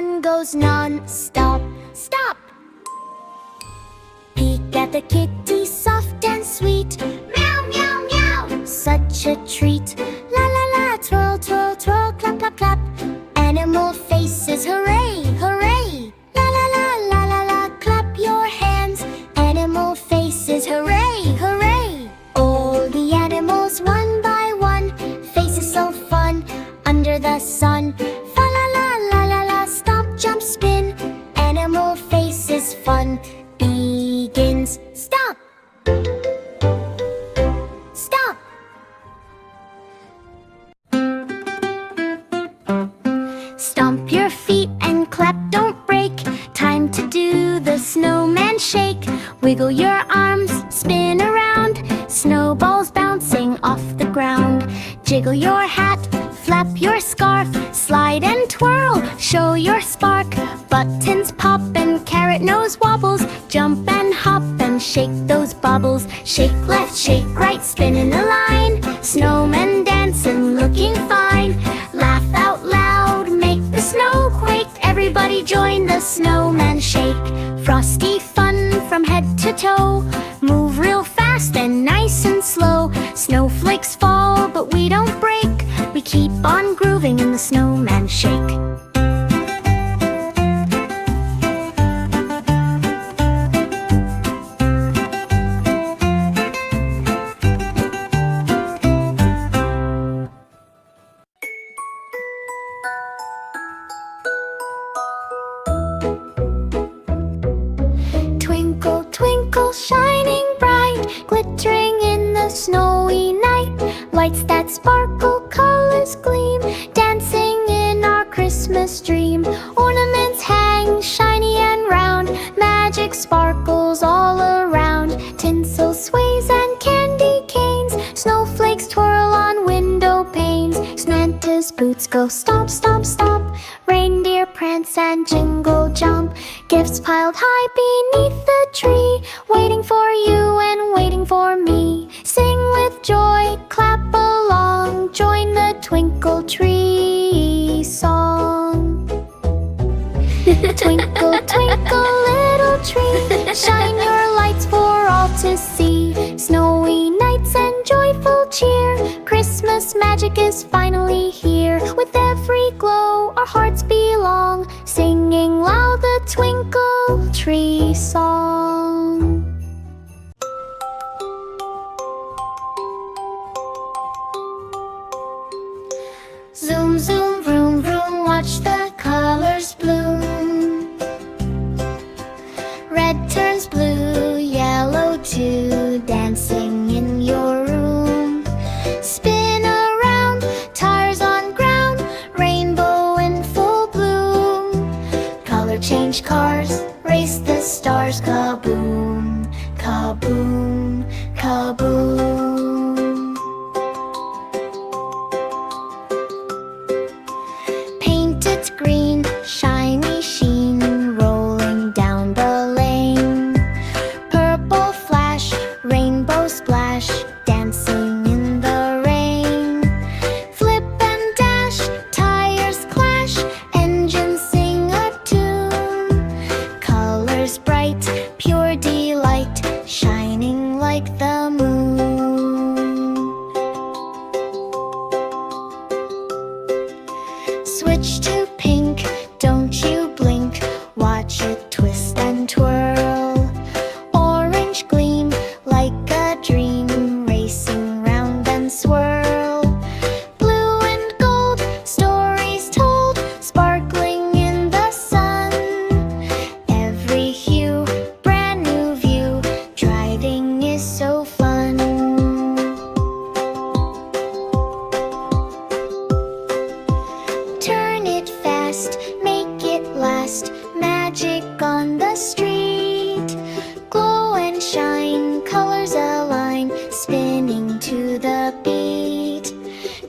fun goes non-stop. Stop! Peek at the kitty, soft and sweet. Meow, meow, meow, such a treat. La la la, twirl, twirl, twirl, clap, clap, clap. Animal faces, hooray, hooray. La la la, la la la, clap your hands. Animal faces, hooray, hooray. All the animals, one by one. Faces so fun, under the sun. Fa la la, la la la, stop, jump, spin. Animal faces fun begins. Stop! Stop! Stomp your feet and clap, don't break. Time to do the snowman shake. Wiggle your arms, spin around. Snowballs bouncing off the ground. Jiggle your hat, flap your scarf. Slide and twirl, show your spark. Buttons pop and carrot nose wobbles. Jump and hop and shake those bubbles. Shake left, shake right, spin in a line. Snowmen dancing, looking fine. Laugh out loud, make the snow quake. Everybody join the snowman shake. Frosty fun from head to toe. Move real fast and nice and slow. Snowflakes fall, but we don't break. We keep on grooving in the snowman shake. Twinkle, twinkle, shining bright, glittering in the snowy night. Lights that sparkle, colors gleam, dancing in our Christmas dream. Ornaments hang shiny and round, magic sparkles all around. Tinsel sways and candy canes, snowflakes twirl on window panes. Santa's boots go stomp, stomp, stomp. Reindeer prance and jingle jump. Gifts piled high beneath the tree, waiting for you and waiting for me. Sing with joy, clap along, join the twinkle tree song. Twinkle, twinkle, little tree, shine your lights for all to see. Snowy nights and joyful cheer, Christmas magic is finally here. With every glow our hearts belong, singing loud the twinkle tree song. Zoom, zoom, vroom, vroom, watch the colors bloom. Red turns blue, yellow too, dancing in your room. Spin around, tires on ground, rainbow in full bloom. Color change cars, race the stars, kaboom, kaboom, kaboom. Painted green, shiny sheen, rolling down the lane. Purple flash, rainbow splash, dancing in the rain. Flip and dash, tires clash, engines sing a tune. Colors bright, pure delight, shining like the moon. Switch to pink, don't you blink, watch it twist and twirl. Orange gleam like a dream, racing round and swirl. Blue and gold, stories told, sparkling in the sun. Every hue, brand new view, driving is so fun. Turn it fast, make it last, magic on the street. Glow and shine, colors align, spinning to the beat.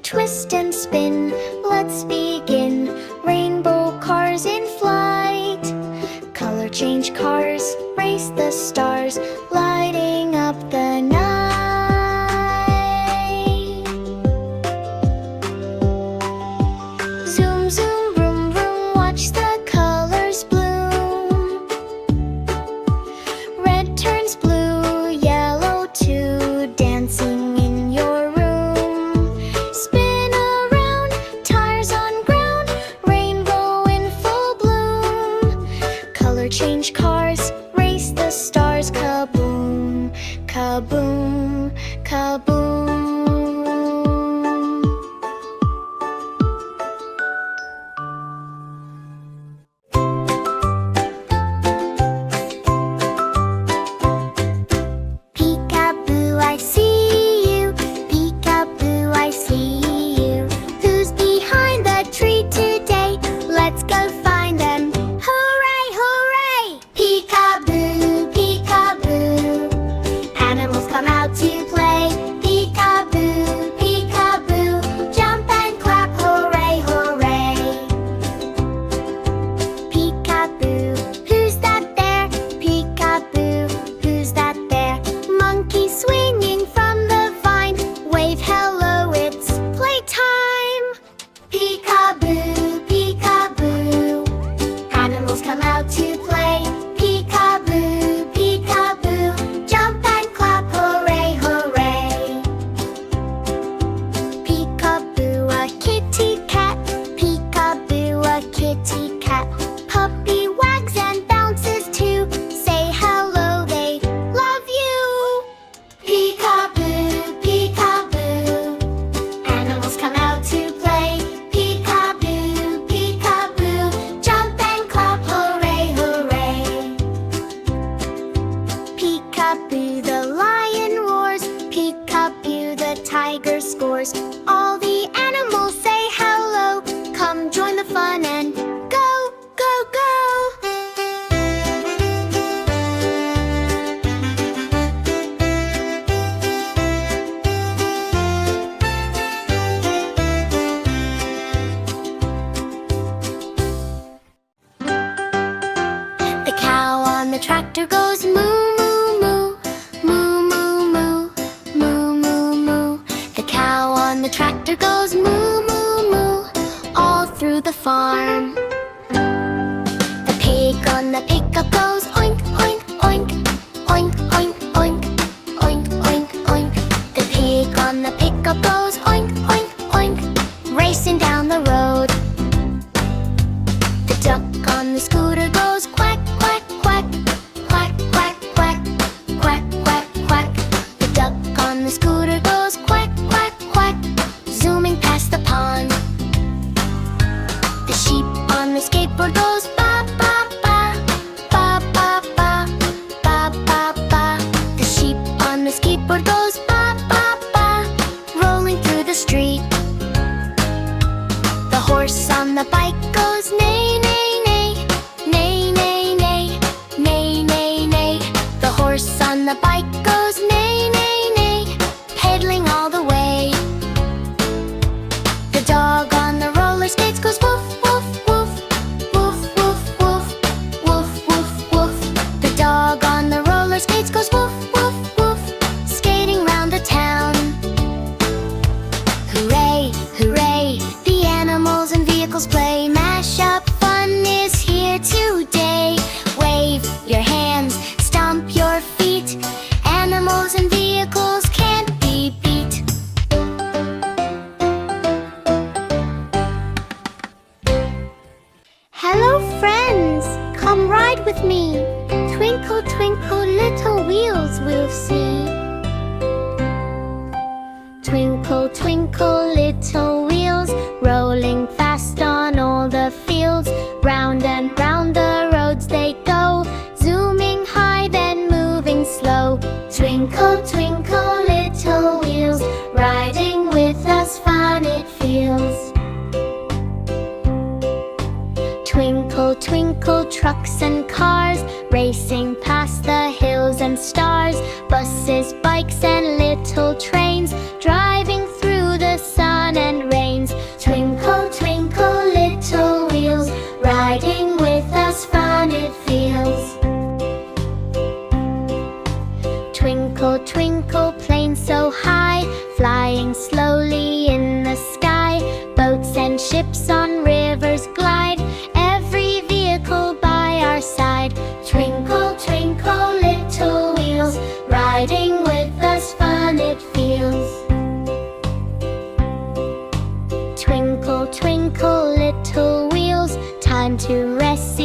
Twist and spin, let's begin, rainbow cars in flight. Color change cars, race the stars, lighting up the night. Zoom, zoom, vroom, vroom, watch the colors join the fun and go, go, go! The cow on the tractor goes moo, moo, moo, moo, moo, moo, moo, moo, moo. The cow on the tractor goes moo, moo, moo, all through the farm. The pig on the pickup goes oink, oink, oink, oink, oink, oink, oink, oink, oink. The pig on the pickup goes oink, oink, oink, racing down the road. The duck on the scooter goes quack, quack, quack, quack, quack, quack, quack, quack, quack. The duck on the scooter goes quack, quack, quack, zooming past the pond. The sheep on the skateboard goes ba, ba, ba, ba, ba, ba, ba, ba, ba. The sheep on the skateboard goes ba, ba, ba, rolling through the street. The horse on the bike goes neigh, neigh, neigh, neigh, neigh, neigh, neigh, neigh, neigh. The horse on the bike goes neigh, neigh, neigh, pedaling all the way. The dog on the roller skates goes woof, woof, woof, woof, woof, woof, woof, woof, woof. The dog on the roller skates goes woof, woof, woof, skating round the town. Hooray, hooray, the animals and vehicles play. Mashup fun is here today. Wave your hands, stomp your feet. Animals and vehicles can't be beat. Hello friends, come ride with me. Twinkle, twinkle, little wheels we'll see. Twinkle, twinkle, little wheels, rolling fast on all the fields. Round and round the roads they go, zooming high then moving slow. Twinkle, twinkle, little wheels, riding with us fun it feels. Twinkle, twinkle, trucks and cars, racing past the hills and stars. Buses, bikes and little trains, driving through the sun and rains. Twinkle, twinkle, little wheels, riding with us fun it feels. Twinkle, twinkle, planes so high, flying slowly in the sky. Boats and ships on rivers glide, every vehicle by our side. Twinkle, twinkle, little wheels, riding with us fun it feels. Twinkle, twinkle, little wheels, time to rest.